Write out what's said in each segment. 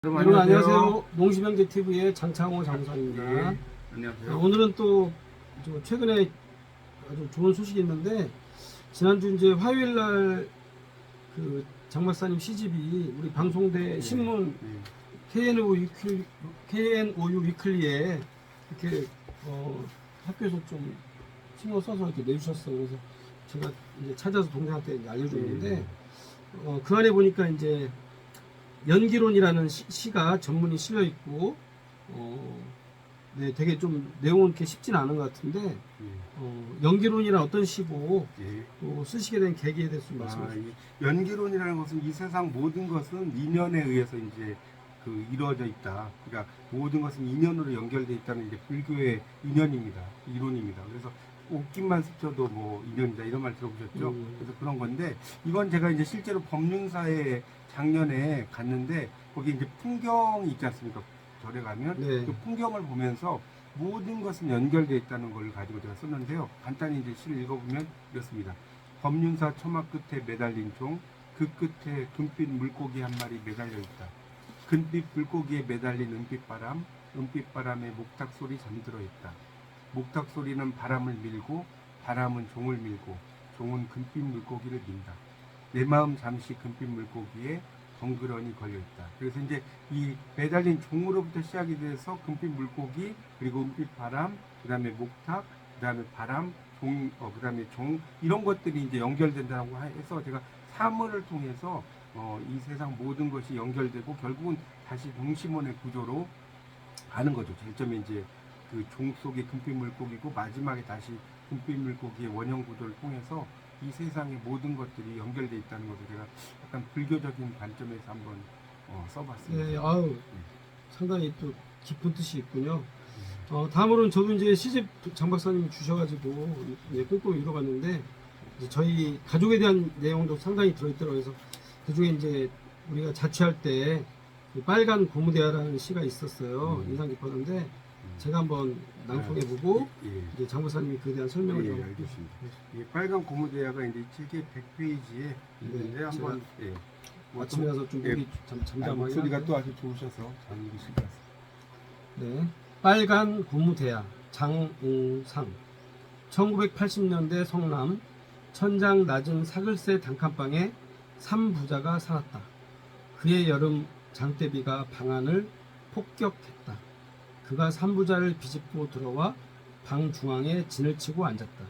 여러분 안녕하세요. 농심영재 TV의 장창호 장사입니다. 네, 안녕하세요. 오늘은 또 최근에 아주 좋은 소식이 있는데, 지난주 이제 화요일 날 그 장박사님 시집이 우리 방송대 신문 KNOU 위클리에 이렇게 학교에서 좀 신경 써서 이렇게 내주셨어요. 그래서 제가 이제 찾아서 동생한테 이제 알려줬는데, 그 안에 보니까 이제 연기론이라는 시가 전문이 실려 있고, 네, 되게 좀 내용은 이렇게 쉽지는 않은 것 같은데, 연기론이란 어떤 시고 또 쓰시게 된 계기에 대해서 좀 말씀해 주세요. 연기론이라는 것은 이 세상 모든 것은 인연에 의해서 이제 이루어져 있다. 그러니까 모든 것은 인연으로 연결되어 있다는 이제 불교의 인연입니다. 이론입니다. 그래서 옷깃만 스쳐도 뭐 인연이다 이런 말 들어보셨죠? 그래서 그런 건데, 이건 제가 이제 실제로 법륜사에 작년에 갔는데, 거기 이제 풍경이 있지 않습니까? 절에 가면 네. 그 풍경을 보면서 모든 것은 연결되어 있다는 걸 가지고 제가 썼는데요. 간단히 이제 시를 읽어보면 이렇습니다. 법륜사 처마 끝에 매달린 종, 그 끝에 금빛 물고기 한 마리 매달려 있다. 금빛 물고기에 매달린 은빛바람, 은빛바람에 목탁 소리 잠들어 있다. 목탁 소리는 바람을 밀고, 바람은 종을 밀고, 종은 금빛 물고기를 민다. 내 마음 잠시 금빛 물고기에 덩그러니 걸려있다. 그래서 이제 이 매달린 종으로부터 시작이 돼서 금빛 물고기, 그리고 은빛 바람, 그 다음에 목탁, 그 다음에 바람, 종, 그 다음에 종, 이런 것들이 이제 연결된다고 해서 제가 사물을 통해서 이 세상 모든 것이 연결되고 결국은 다시 동심원의 구조로 가는 거죠. 제점이 이제 그 종 속의 금빛 물고기고, 마지막에 다시 금빛 물고기의 원형 구조를 통해서 이 세상의 모든 것들이 연결되어 있다는 것을 제가 약간 불교적인 관점에서 한번 써봤습니다. 네, 아유, 상당히 또 깊은 뜻이 있군요. 다음으로는 저도 이제 시집 장박사님이 주셔가지고 이제 꼼꼼히 읽어봤는데, 이제 저희 가족에 대한 내용도 상당히 들어있더라고요. 그래서 그 중에 이제 우리가 자취할 때그 빨간 고무대야라는 시가 있었어요. 인상 깊었는데, 제가 한번 낭송해보고 이제 장박사님이 그에 대한 설명을 좀. 알겠습니다. 이 빨간 고무대야가 이제 책의 100페이지에 있는데 한번 아침이라서 좀 목이 잠잠하게 목소리가 또 아주 좋으셔서 잘 읽으실 것 같습니다. 네, 빨간 고무대야 장웅상. 1980년대 성남 천장 낮은 사글세 단칸방에 삼부자가 살았다. 그의 여름 장대비가 방 안을 폭격했다. 그가 삼부자를 비집고 들어와 방 중앙에 진을 치고 앉았다.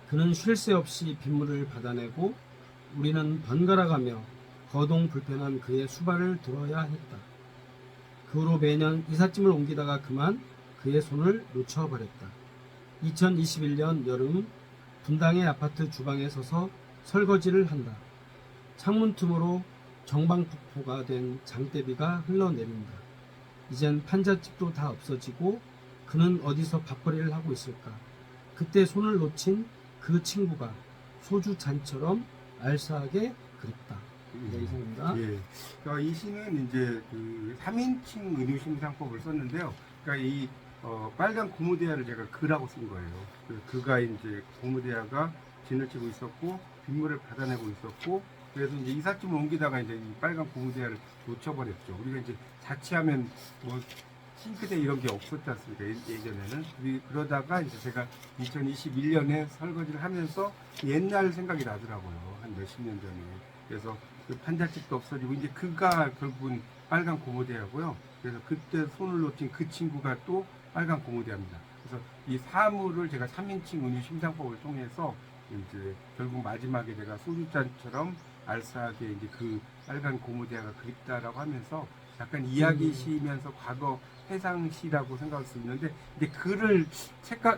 그는 쉴 새 없이 빗물을 받아내고 우리는 번갈아가며 거동불편한 그의 수발을 들어야 했다. 그 후로 매년 이삿짐을 옮기다가 그만 그의 손을 놓쳐버렸다. 2021년 여름, 분당의 아파트 주방에 서서 설거지를 한다. 창문 틈으로 정방폭포가 된 장대비가 흘러내린다. 이젠 판잣집도 다 없어지고 그는 어디서 밥벌이를 하고 있을까? 그때 손을 놓친 그 친구가 소주 잔처럼 알싸하게 그립다. 네, 이상입니다. 예. 그러니까 이 시는 이제 그 3인칭 은유심상법을 썼는데요. 그러니까 이 빨간 고무대야를 제가 그라고 쓴 거예요. 그가 이제 고무대야가 진을 치고 있었고 빗물을 받아내고 있었고, 그래서 이제 이삿짐을 옮기다가 이제 이 빨간 고무대야를 놓쳐버렸죠. 우리가 이제 자취하면 뭐 싱크대 이런 게 없었지 않습니까? 예전에는. 그러다가 이제 제가 2021년에 설거지를 하면서 옛날 생각이 나더라고요. 한 몇십 년 전에. 그래서 그 판잣집도 없어지고 이제 그가 결국은 빨간 고무대야고요. 그래서 그때 손을 놓친 그 친구가 또 빨간 고무대야입니다. 그래서 이 사물을 제가 3인칭 은유 심상법을 통해서 이제 결국 마지막에 제가 소주잔처럼 알싸하게 이제 그 빨간 고무대야가 그립다라고 하면서 약간 이야기시면서 과거 회상시라고 생각할 수 있는데, 이제 그를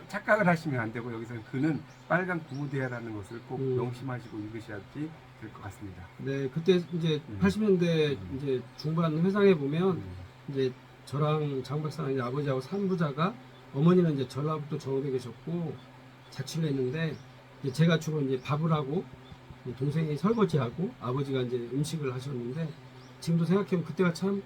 착각을 하시면 안 되고, 여기서 그는 빨간 고무대야라는 것을 꼭 명심하시고 읽으셔야지 될 것 같습니다. 네, 그때 이제 80년대 이제 중반 회상에 보면 이제 저랑 장 박사랑 아버지하고 삼부자가, 어머니는 이제 전라북도 정읍에 계셨고 자취를 했는데, 이제 제가 주로 이제 밥을 하고 동생이 설거지하고 아버지가 이제 음식을 하셨는데, 지금도 생각해보면 그때가 참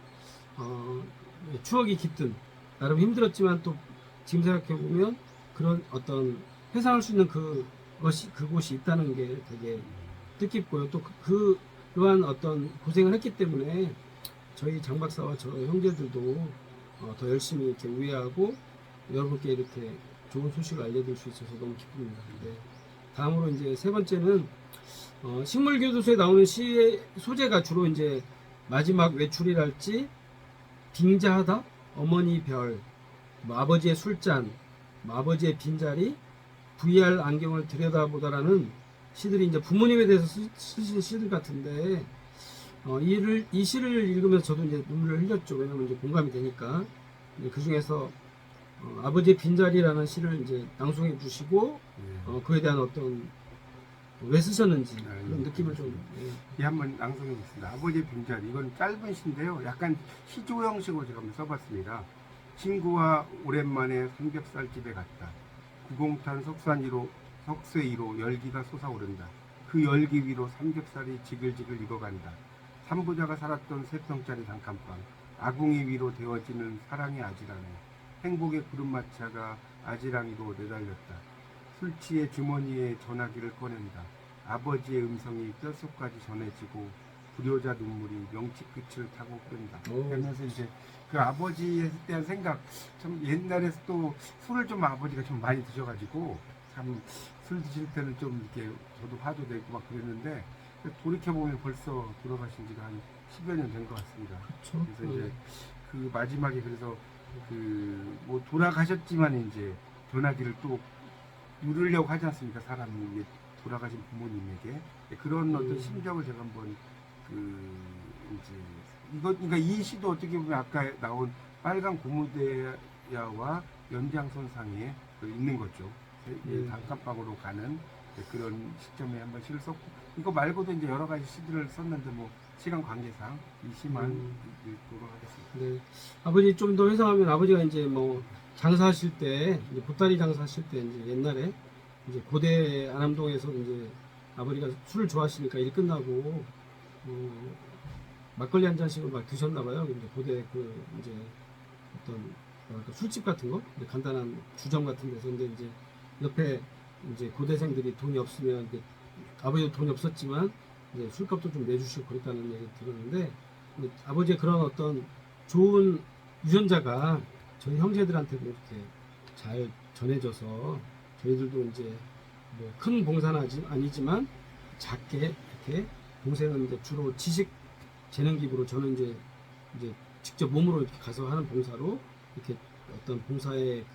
추억이 깃든, 나름 힘들었지만 또 지금 생각해보면 그런 어떤 회상할 수 있는 그곳이 있다는 게 되게 뜻깊고요. 또 그러한 어떤 고생을 했기 때문에 저희 장 박사와 저 형제들도 더 열심히 이렇게 우애하고 여러분께 이렇게 좋은 소식을 알려드릴 수 있어서 너무 기쁩니다. 네. 다음으로 이제 세 번째는 식물교도소에 나오는 시의 소재가 주로 이제 마지막 외출이랄지 빙자하다, 어머니 별, 뭐 아버지의 술잔, 뭐 아버지의 빈자리, VR 안경을 들여다보다라는 시들이 이제 부모님에 대해서 쓰신 시들 같은데 이 시를 읽으면서 저도 이제 눈물을 흘렸죠. 왜냐면 이제 공감이 되니까. 그 중에서 아버지의 빈자리라는 시를 이제 낭송해 주시고 그에 대한 어떤 왜 쓰셨는지 그런 느낌을 좀 예, 한번 낭송해 보겠습니다. 아버지의 빈자리. 이건 짧은 시인데요. 약간 시조 형식으로 제가 한번 써봤습니다. 친구와 오랜만에 삼겹살집에 갔다. 구공탄 석쇠 위로 열기가 솟아오른다. 그 열기 위로 삼겹살이 지글지글 익어간다. 삼부자가 살았던 3평짜리 단칸방. 아궁이 위로 데워지는 사랑의 아지랑이. 행복의 구름마차가 아지랑이로 내달렸다. 술 취해 주머니에 전화기를 꺼낸다. 아버지의 음성이 뼛속까지 전해지고 불효자 눈물이 명치 끝을 타고 흐른다. 그러면서 이제 그 아버지에 대한 생각, 참 옛날에 또 술을 좀 아버지가 좀 많이 드셔가지고 참 술 드실 때는 좀 이렇게 저도 화도 내고 막 그랬는데 돌이켜보면 벌써 돌아가신 지가 한 10여 년 된 것 같습니다. 그렇죠. 그래서 이제 그 마지막에 그래서 그 뭐 돌아가셨지만 이제 전화기를 또 누르려고 하지 않습니까? 사람이 이제 돌아가신 부모님에게 그런 어떤 심정을 제가 한번 그 이제 그러니까 이 시도 어떻게 보면 아까 나온 빨간 고무대야와 연장선상에 있는 거죠. 단칸방으로 가는 그런 시점에 한번 시를 썼고 이거 말고도 이제 여러 가지 시들을 썼는데 뭐 시간 관계상 이 시만 읽도록 하겠습니다. 네. 아버지 좀 더 회상하면 아버지가 이제 뭐 장사하실 때 이제 보따리 장사하실 때 이제 옛날에 이제 고대 안암동에서 이제 아버지가 술을 좋아하시니까 일 끝나고 막걸리 한 잔씩을 막 드셨나 봐요. 이제 고대 그 이제 어떤 뭐랄까 술집 같은 거 간단한 주점 같은 데서 근데 이제 옆에 이제 고대생들이 돈이 없으면 이제 아버지도 돈이 없었지만 이제 술값도 좀 내주시고 그랬다는 얘기 들었는데 아버지의 그런 어떤 좋은 유전자가 저희 형제들한테도 이렇게 잘 전해져서 저희들도 이제 뭐 큰 봉사는 아니지만 작게 이렇게 봉사는 이제 주로 지식 재능 기부로 저는 이제 직접 몸으로 이렇게 가서 하는 봉사로 이렇게 어떤 봉사의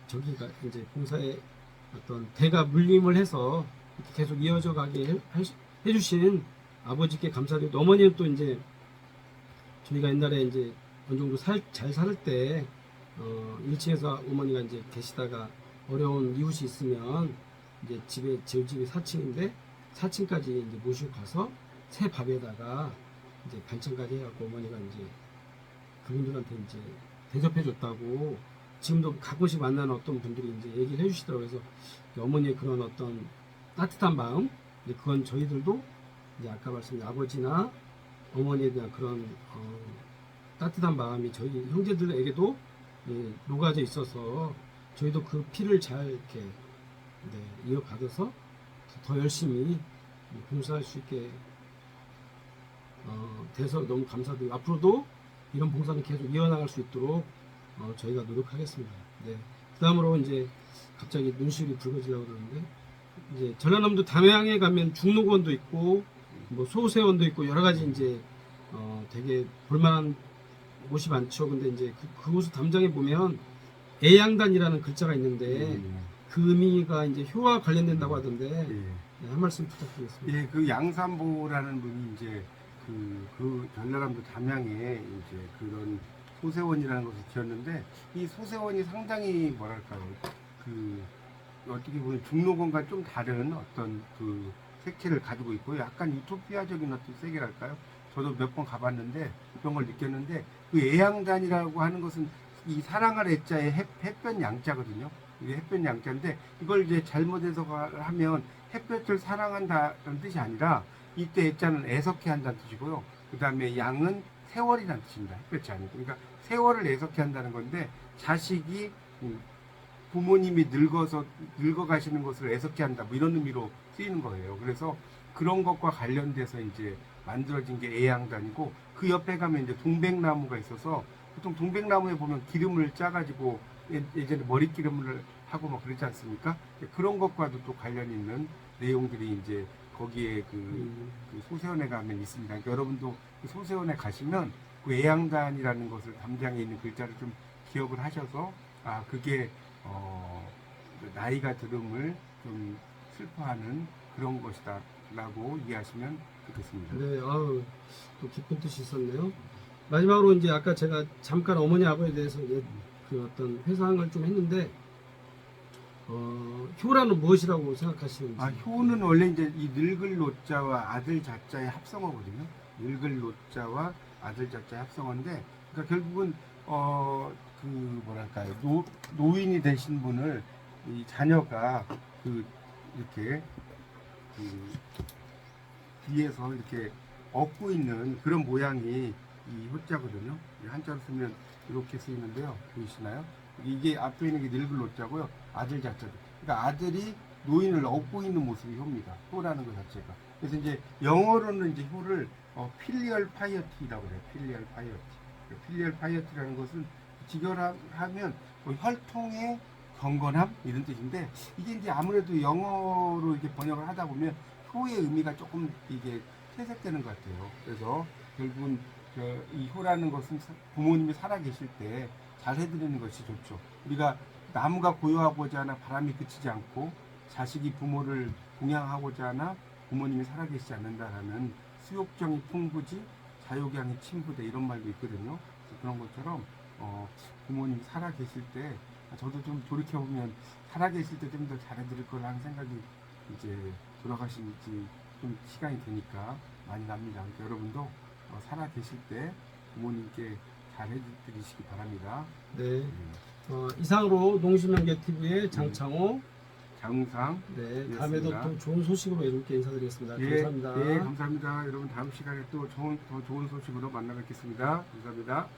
저기가 이제 봉사의 어떤 대가 물림을 해서 이렇게 계속 이어져 가게 해주신 아버지께 감사드리고 어머니는 또 이제 저희가 옛날에 이제 어느 정도 잘 살 때 1층에서 어머니가 이제 계시다가 어려운 이웃이 있으면 이제 제 집이 4층인데 4층까지 이제 모시고 가서 새 밥에다가 이제 반찬까지 해갖고 어머니가 이제 그분들한테 이제 대접해 줬다고 지금도 가끔씩 만나는 어떤 분들이 이제 얘기를 해주시더라고요. 그래서 어머니의 그런 어떤 따뜻한 마음, 그건 저희들도 이제 아까 말씀드린 아버지나 어머니에 대한 그런 따뜻한 마음이 저희 형제들에게도 녹아져 있어서 저희도 그 피를 잘 이렇게 이어받아서 더 열심히 봉사할 수 있게 돼서 너무 감사드리고 앞으로도 이런 봉사는 계속 이어나갈 수 있도록 저희가 노력하겠습니다. 네. 그 다음으로 이제 갑자기 눈시울이 붉어지려고 그러는데 이제 전라남도 담양에 가면 중록원도 있고 뭐 소세원도 있고 여러 가지 이제 되게 볼만한 곳이 많죠. 근데 이제 그곳을 담장에 보면 애양단이라는 글자가 있는데 그 의미가 이제 효와 관련된다고 하던데 네, 한 말씀 부탁드리겠습니다. 예, 그 양산보라는 분이 이제 그 전라남도 담양에 이제 그런 소세원이라는 것을 지었는데 이 소세원이 상당히 뭐랄까요 그 어떻게 보면 중록원과 좀 다른 어떤 그 색채를 가지고 있고 약간 유토피아적인 어떤 세계랄까요? 저도 몇 번 가봤는데 그런 걸 느꼈는데 그 애양단이라고 하는 것은 이 사랑할 애자의 햇볕 양자거든요. 이게 햇볕 양자인데 이걸 이제 잘못해서 하면 햇볕을 사랑한다는 뜻이 아니라 이때 애자는 애석해 한다는 뜻이고요. 그 다음에 양은 세월이라는 뜻입니다. 햇볕이 아니고. 그러니까 세월을 애석해 한다는 건데 자식이 부모님이 늙어가시는 것을 애석해 한다. 뭐 이런 의미로 쓰이는 거예요. 그래서 그런 것과 관련돼서 이제 만들어진 게 애양단이고 그 옆에 가면 이제 동백나무가 있어서 보통 동백나무에 보면 기름을 짜가지고 예전에 머리 기름을 하고 막 그러지 않습니까? 그런 것과도 또 관련 있는 내용들이 이제 거기에 그 소세원에 가면 있습니다. 그러니까 여러분도 그 소세원에 가시면 그 애양단이라는 것을 담장에 있는 글자를 좀 기억을 하셔서 아 그게 나이가 들음을 좀 슬퍼하는 그런 것이다라고 이해하시면 좋겠습니다. 네, 아우, 또 깊은 뜻이 있었네요. 마지막으로 이제 아까 제가 잠깐 어머니 아버지에 대해서 이제 그 어떤 회상을 좀 했는데, 효라는 무엇이라고 생각하시는지? 아, 효는 원래 이제 이 늙을 노자와 아들 자자의 합성어거든요. 늙을 노자와 아들 자자의 합성어인데, 그러니까 결국은 그 뭐랄까요, 노인이 되신 분을 이 자녀가 그 이렇게 그 뒤에서 이렇게 업고 있는 그런 모양이 이 효자거든요. 이 한자로 쓰면 이렇게 쓰이는데요. 보이시나요? 이게 앞에 있는 게 늙을 노자고요. 아들 자자도. 그러니까 아들이 노인을 업고 있는 모습이 효입니다. 효라는 것 자체가. 그래서 이제 영어로는 이제 효를 필리얼 파이어티라고 해요. 필리얼 파이어티. 필리얼 파이어티라는 것은 직역하면 혈통의 경건함 이런 뜻인데 이게 이제 아무래도 영어로 이렇게 번역을 하다 보면 효의 의미가 조금 이게 퇴색되는 것 같아요. 그래서 결국은 이 효라는 것은 부모님이 살아계실 때 잘 해드리는 것이 좋죠. 우리가 나무가 고요하고자 하나 바람이 그치지 않고 자식이 부모를 공양하고자 하나 부모님이 살아계시지 않는다라는 수욕정이 풍부지 자욕양이 침부돼 이런 말도 있거든요. 그런 것처럼 부모님이 살아계실 때 저도 좀 돌이켜보면 살아계실 때 좀 더 잘해드릴 거라는 생각이 이제 돌아가신 지 좀 시간이 되니까 많이 납니다. 그러니까 여러분도 살아계실 때 부모님께 잘해드리시기 바랍니다. 네. 이상으로 농심연계 TV의 장창호. 장우상. 네. 다음에도 또 좋은 소식으로 여러분께 인사드리겠습니다. 예, 감사합니다. 예, 감사합니다. 여러분 다음 시간에 또 더 좋은 소식으로 만나 뵙겠습니다. 감사합니다.